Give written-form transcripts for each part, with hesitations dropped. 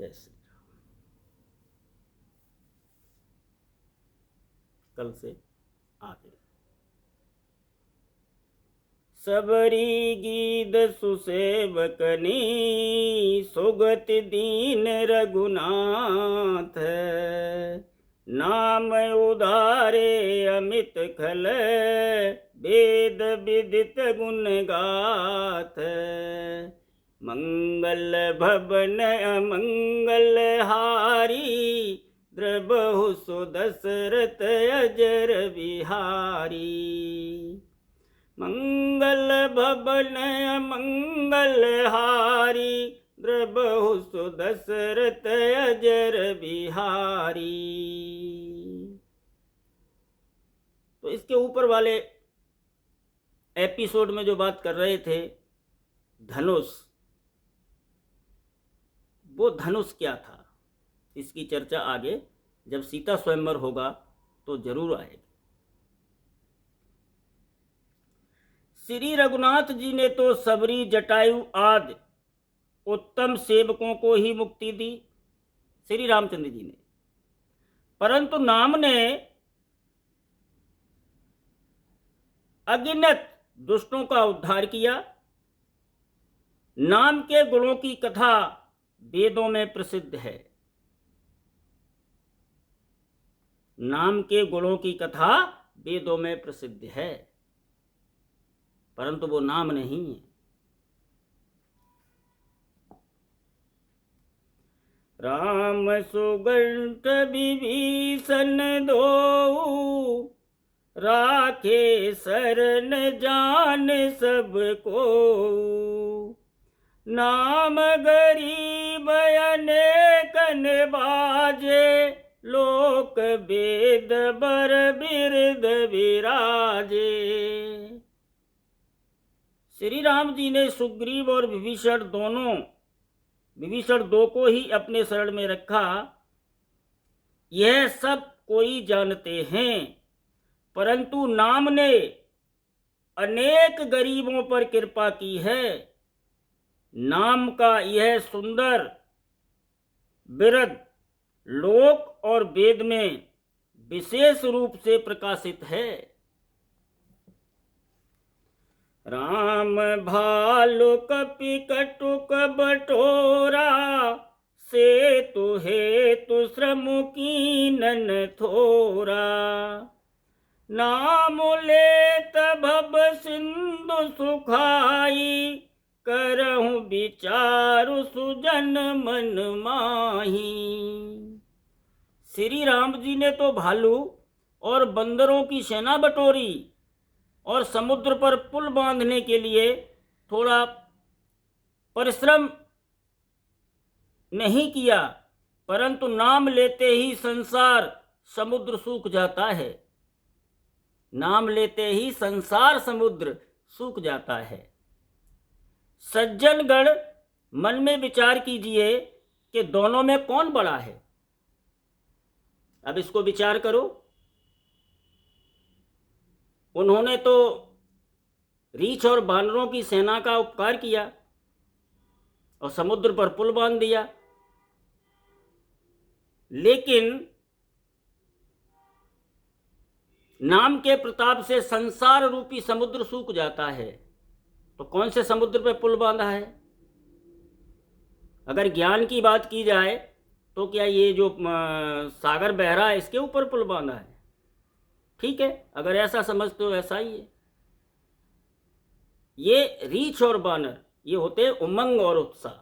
जय श्री राम। कल से आगे। सबरी गीत सुसेवकनी सुगत दीन रघुनाथ, नाम उधारे अमित खल वेद विदित गुण गाथ। मंगल भवन अमंगल हारी, द्रबहु सुदशरथ अजर बिहारी। मंगल भवन मंगल हारी, द्रबहु सुदशरथ अजर बिहारी। तो इसके ऊपर वाले एपिसोड में जो बात कर रहे थे धनुष, वो धनुष क्या था, इसकी चर्चा आगे जब सीता स्वयंवर होगा तो जरूर आएगी। श्री रघुनाथ जी ने तो सबरी जटायु आदि उत्तम सेवकों को ही मुक्ति दी, श्री रामचंद्र जी ने, परंतु नाम ने अगिनत दुष्टों का उद्धार किया। नाम के गुणों की कथा वेदों में प्रसिद्ध है। नाम के गुणों की कथा वेदों में प्रसिद्ध है, परंतु वो नाम नहीं है। राम सुगंठ विभीषण दो, राखे शरण जान सबको। नाम गरीब अनेकन बाजे, लोक वेद बर बिरद विराजे। श्री राम जी ने सुग्रीव और विभीषण दो को ही अपने शरण में रखा। यह सब कोई जानते हैं, परंतु नाम ने अनेक गरीबों पर कृपा की है। नाम का यह सुंदर बिरद लोक और वेद में विशेष रूप से प्रकाशित है। राम भालु कपि कटुक बटोरा, सेतु हेतु श्रम कीनन थोरा। नाम लेत भव सिंधु सुखाई, करहु विचारु सुजन मन माही। श्री राम जी ने तो भालू और बंदरों की सेना बटोरी और समुद्र पर पुल बांधने के लिए थोड़ा परिश्रम नहीं किया, परंतु नाम लेते ही संसार समुद्र सूख जाता है। नाम लेते ही संसार समुद्र सूख जाता है। सज्जनगण मन में विचार कीजिए कि दोनों में कौन बड़ा है। अब इसको विचार करो। उन्होंने तो रीछ और बानरों की सेना का उपकार किया और समुद्र पर पुल बांध दिया, लेकिन नाम के प्रताप से संसार रूपी समुद्र सूख जाता है। तो कौन से समुद्र पर पुल बांधा है? अगर ज्ञान की बात की जाए तो क्या ये जो सागर बह रहा है इसके ऊपर पुल बांधा है? ठीक है, अगर ऐसा समझते हो ऐसा ही है। ये रीछ और बानर ये होते हैं उमंग और उत्साह।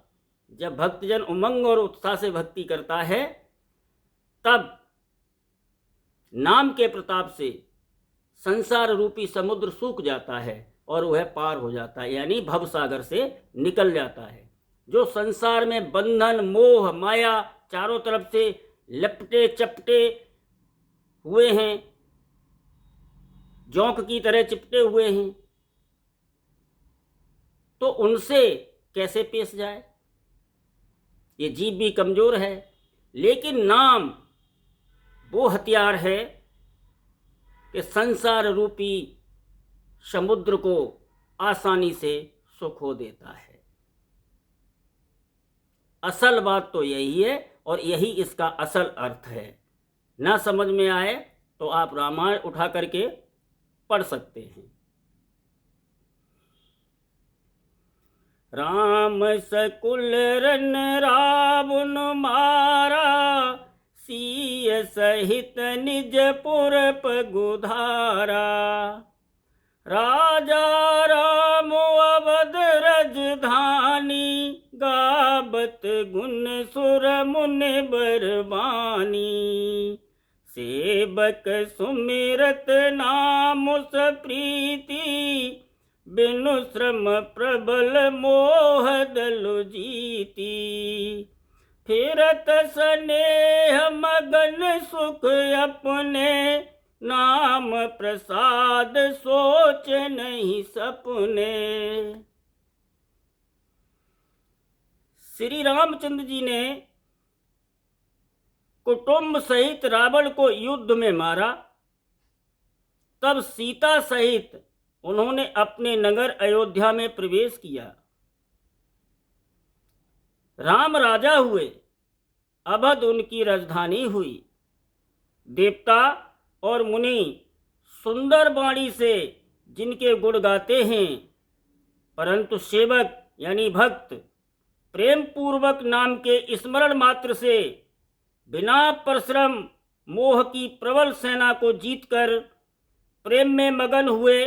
जब भक्तजन उमंग और उत्साह से भक्ति करता है तब नाम के प्रताप से संसार रूपी समुद्र सूख जाता है और वह पार हो जाता है, यानी भव सागर से निकल जाता है। जो संसार में बंधन मोह माया चारों तरफ से लपटे चपटे हुए हैं, जोंक की तरह चिपटे हुए हैं, तो उनसे कैसे पेश जाए? ये जीव भी कमजोर है, लेकिन नाम वो हथियार है कि संसार रूपी समुद्र को आसानी से सुखो देता है। असल बात तो यही है और यही इसका असल अर्थ है। ना समझ में आए तो आप रामायण उठा करके पढ़ सकते हैं। राम सकुल रन रावण मारा, सीय सहित निज पुर पगुधारा। राजा राम अवध रजधानी, गावत गुण सुर मुनि बरबानी। सेवक सुमिरत नाम सप्रीति, बिनु श्रम प्रबल मोह दलु जीती। फिरत स्नेह मगन सुख अपने, नाम प्रसाद सोच नहीं सपने। श्री रामचंद्र जी ने कुटुंब सहित रावण को युद्ध में मारा। तब सीता सहित उन्होंने अपने नगर अयोध्या में प्रवेश किया। राम राजा हुए, अवध उनकी राजधानी हुई। देवता और मुनि सुंदर वाणी से जिनके गुण गाते हैं, परंतु सेवक यानी भक्त प्रेम पूर्वक नाम के स्मरण मात्र से बिना परिश्रम मोह की प्रबल सेना को जीतकर प्रेम में मगन हुए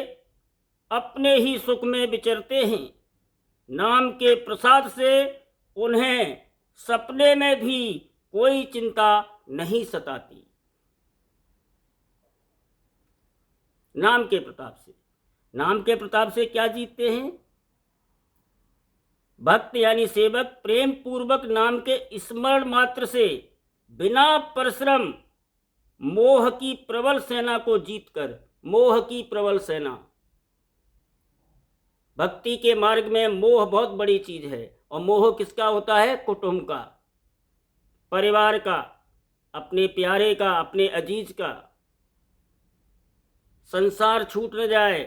अपने ही सुख में विचरते हैं। नाम के प्रसाद से उन्हें सपने में भी कोई चिंता नहीं सताती। नाम के प्रताप से क्या जीतते हैं? भक्त यानी सेवक प्रेम पूर्वक नाम के स्मरण मात्र से बिना परिश्रम मोह की प्रबल सेना को जीतकर, मोह की प्रबल सेना, भक्ति के मार्ग में मोह बहुत बड़ी चीज है। और मोह किसका होता है? कुटुंब का, परिवार का, अपने प्यारे का, अपने अजीज का। संसार छूट न जाए,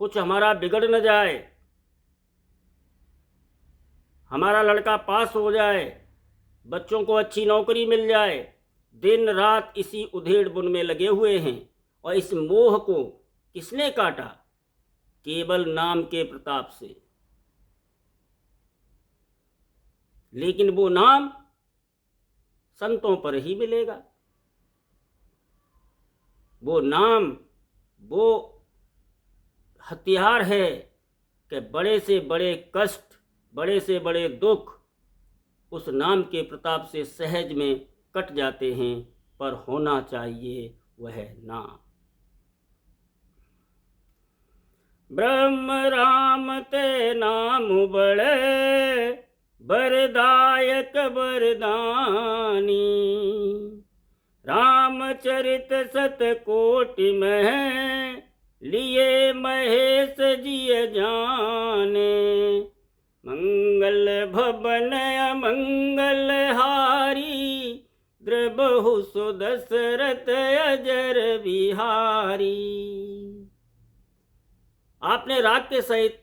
कुछ हमारा बिगड़ न जाए, हमारा लड़का पास हो जाए, बच्चों को अच्छी नौकरी मिल जाए। दिन रात इसी उधेड़ बुन में लगे हुए हैं। और इस मोह को किसने काटा? केवल नाम के प्रताप से। लेकिन वो नाम संतों पर ही मिलेगा। वो नाम वो हथियार है कि बड़े से बड़े कष्ट, बड़े से बड़े दुख उस नाम के प्रताप से सहज में कट जाते हैं। पर होना चाहिए वह नाम। ब्रह्म राम ते नाम बड़े, बरदायक बरदानी। रामचरित सतकोटि में, लिए महेश जिय जाने। मंगल भवन अमंगल हारी, द्रबहु सुदशरथ अजर बिहारी। आपने राग के सहित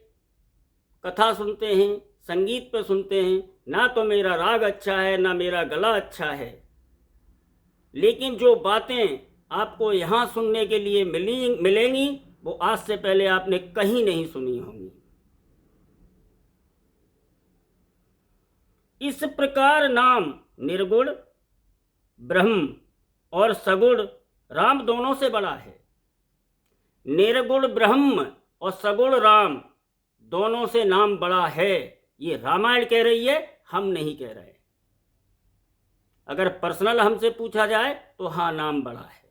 कथा सुनते हैं, संगीत पर सुनते हैं। ना तो मेरा राग अच्छा है, ना मेरा गला अच्छा है, लेकिन जो बातें आपको यहाँ सुनने के लिए मिलेंगी वो आज से पहले आपने कहीं नहीं सुनी होंगी। इस प्रकार नाम निर्गुण ब्रह्म और सगुण राम दोनों से बड़ा है। निर्गुण ब्रह्म और सगुण राम दोनों से नाम बड़ा है। ये रामायण कह रही है, हम नहीं कह रहे। अगर पर्सनल हमसे पूछा जाए तो हाँ, नाम बड़ा है।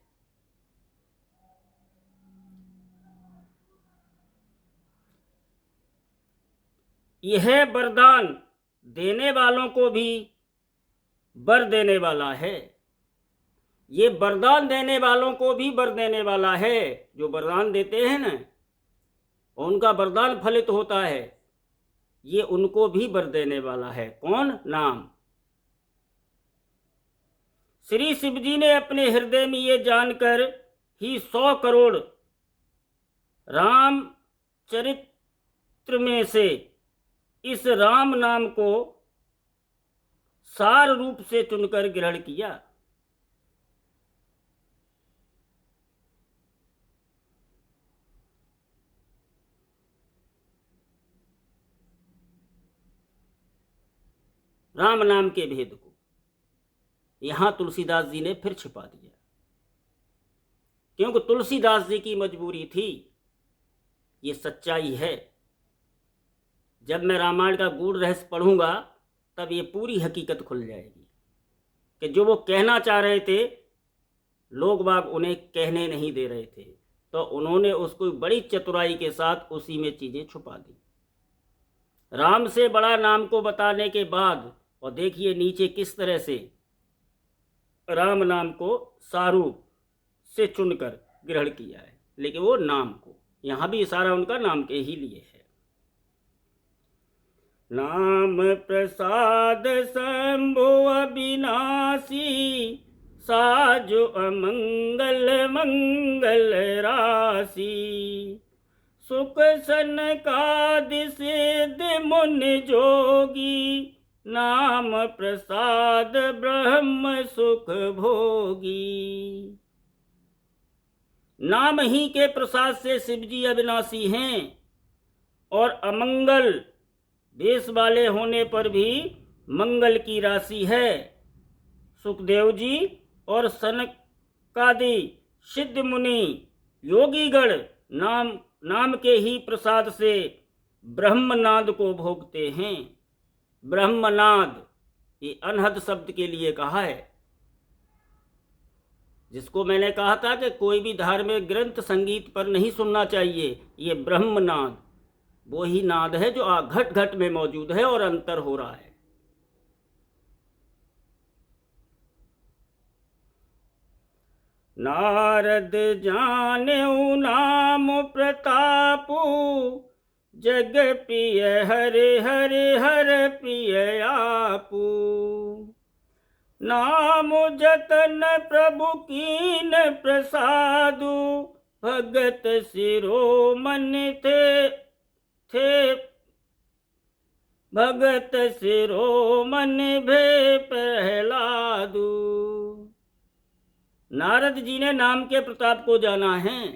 यह वरदान देने वालों को भी वर देने वाला है। ये वरदान देने वालों को भी वर देने वाला है। जो वरदान देते हैं ना, उनका वरदान फलित होता है, ये उनको भी वर देने वाला है। कौन? नाम। श्री शिव जी ने अपने हृदय में ये जानकर ही 100 करोड़ राम चरित्र में से इस राम नाम को सार रूप से चुनकर ग्रहण किया। राम नाम के भेद को यहां तुलसीदास जी ने फिर छिपा दिया, क्योंकि तुलसीदास जी की मजबूरी थी। ये सच्चाई है। जब मैं रामायण का गूढ़ रहस्य पढ़ूंगा तब ये पूरी हकीकत खुल जाएगी कि जो वो कहना चाह रहे थे लोग बाग उन्हें कहने नहीं दे रहे थे, तो उन्होंने उसको बड़ी चतुराई के साथ उसी में चीजें छुपा दी। राम से बड़ा नाम को बताने के बाद, और देखिए नीचे किस तरह से राम नाम को सारूप से चुनकर ग्रहण किया है, लेकिन वो नाम को, यहां भी इशारा उनका नाम के ही लिए है। नाम प्रसाद शंभु अविनाशी, साजो अमंगल मंगल राशि, सुख सनकादि सिद्ध मुनि जोगी, नाम प्रसाद ब्रह्म सुख भोगी। नाम ही के प्रसाद से शिवजी अविनाशी हैं और अमंगल देश वाले होने पर भी मंगल की राशि है। सुखदेव जी और सनकादि सिद्ध मुनि योगीगण नाम के ही प्रसाद से ब्रह्मनाद को भोगते हैं। ब्रह्मनाद ये अनहद शब्द के लिए कहा है, जिसको मैंने कहा था कि कोई भी धार्मिक ग्रंथ संगीत पर नहीं सुनना चाहिए। ये ब्रह्मनाद वो ही नाद है जो घट घट में मौजूद है और अंतर हो रहा है। नारद जानेऊ नाम प्रतापू, जग प्रिय हरे हरे हर प्रिय आपू, नाम जतन प्रभु कीन प्रसादु, भगत शिरोमन थे भगत शिरोमन भे प्रहलादु। नारद जी ने नाम के प्रताप को जाना है।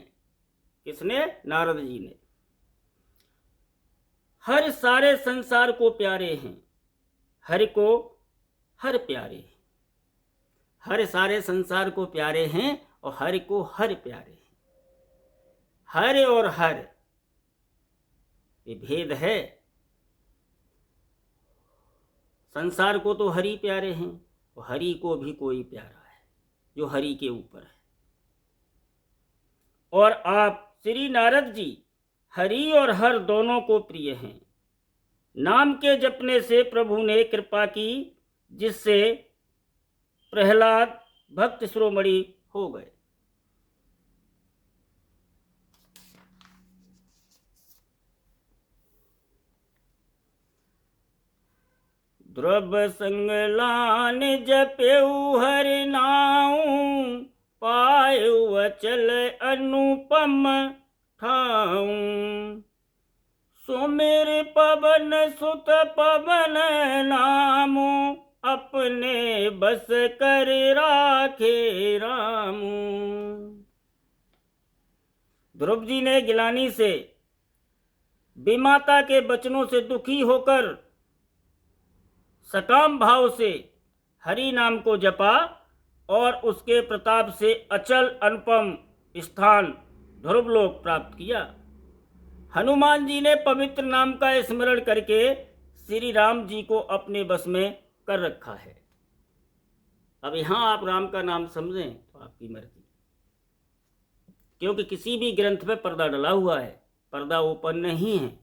किसने? नारद जी ने। हर सारे संसार को प्यारे हैं, हरि को हर प्यारे हैं। हर सारे संसार को प्यारे हैं और हरि को हर प्यारे हैं। हर और हर ये भेद है। संसार को तो हरि प्यारे हैं और हरि को भी कोई प्यारा है जो हरि के ऊपर है। और आप श्री नारद जी हरि और हर दोनों को प्रिय हैं। नाम के जपने से प्रभु ने कृपा की, जिससे प्रहलाद भक्त शिरोमणि हो गए। ध्रुव संगलान जपेऊ हरि नाऊ, पायु अचल अनुपम ठाऊं, सुमिर पवन सुत पवन नामु, अपने बस कर राखे रामू। ध्रुव जी ने गिलानी से विमाता के वचनों से दुखी होकर सकाम भाव से हरि नाम को जपा और उसके प्रताप से अचल अनुपम स्थान ध्रुवलोक प्राप्त किया। हनुमान जी ने पवित्र नाम का स्मरण करके श्री राम जी को अपने बस में कर रखा है। अब यहां आप राम का नाम समझें तो आपकी मर्जी, क्योंकि किसी भी ग्रंथ पे पर्दा डला हुआ है, पर्दा ओपन नहीं है।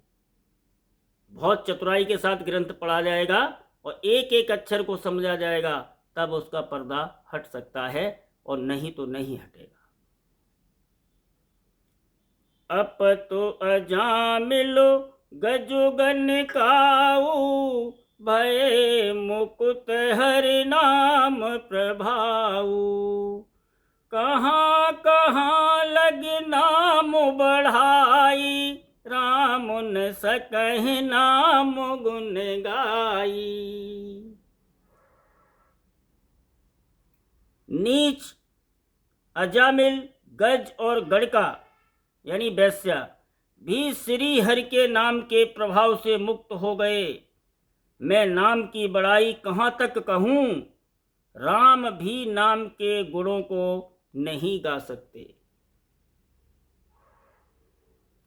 बहुत चतुराई के साथ ग्रंथ पढ़ा जाएगा और एक एक अक्षर को समझा जाएगा, तब उसका पर्दा हट सकता है, और नहीं तो नहीं हटेगा। अप तो अजामिलो गजुगन काऊ, भय मुकुत हरि नाम प्रभाऊ, कहाँ कहाँ लग नाम बढ़ाई, राम न सकहि नाम गुण गाई। नीच, अजामिल, गज और गड़का यानी वैश्या भी श्री हरि के नाम के प्रभाव से मुक्त हो गए। मैं नाम की बड़ाई कहाँ तक कहूँ, राम भी नाम के गुणों को नहीं गा सकते।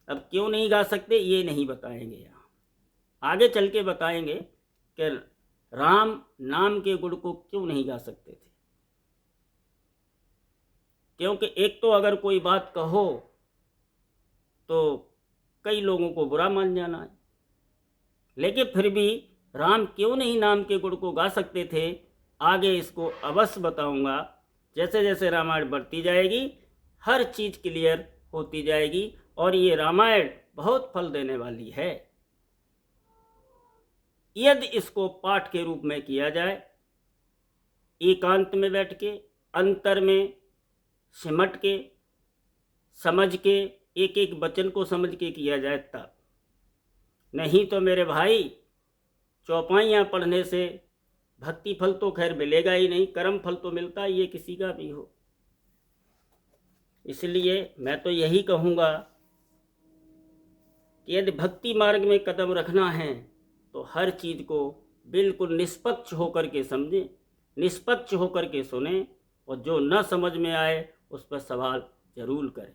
अब क्यों नहीं गा सकते ये नहीं बताएंगे, यहाँ आगे चल के बताएंगे कि राम नाम के गुण को क्यों नहीं गा सकते थे। क्योंकि एक तो अगर कोई बात कहो तो कई लोगों को बुरा मान जाना है, लेकिन फिर भी राम क्यों नहीं नाम के गुण को गा सकते थे, आगे इसको अवश्य बताऊंगा। जैसे जैसे रामायण बढ़ती जाएगी हर चीज़ क्लियर होती जाएगी और ये रामायण बहुत फल देने वाली है यदि इसको पाठ के रूप में किया जाए, एकांत में बैठ के, अंतर में सिमट के, समझ के, एक एक वचन को समझ के किया जाए तब। नहीं तो मेरे भाई चौपाइयाँ पढ़ने से भक्ति फल तो खैर मिलेगा ही नहीं, कर्म फल तो मिलता ही है किसी का भी हो। इसलिए मैं तो यही कहूँगा कि यदि भक्ति मार्ग में कदम रखना है तो हर चीज़ को बिल्कुल निष्पक्ष होकर के समझें, निष्पक्ष होकर के सुनें और जो न समझ में आए उस पर सवाल जरूर करें।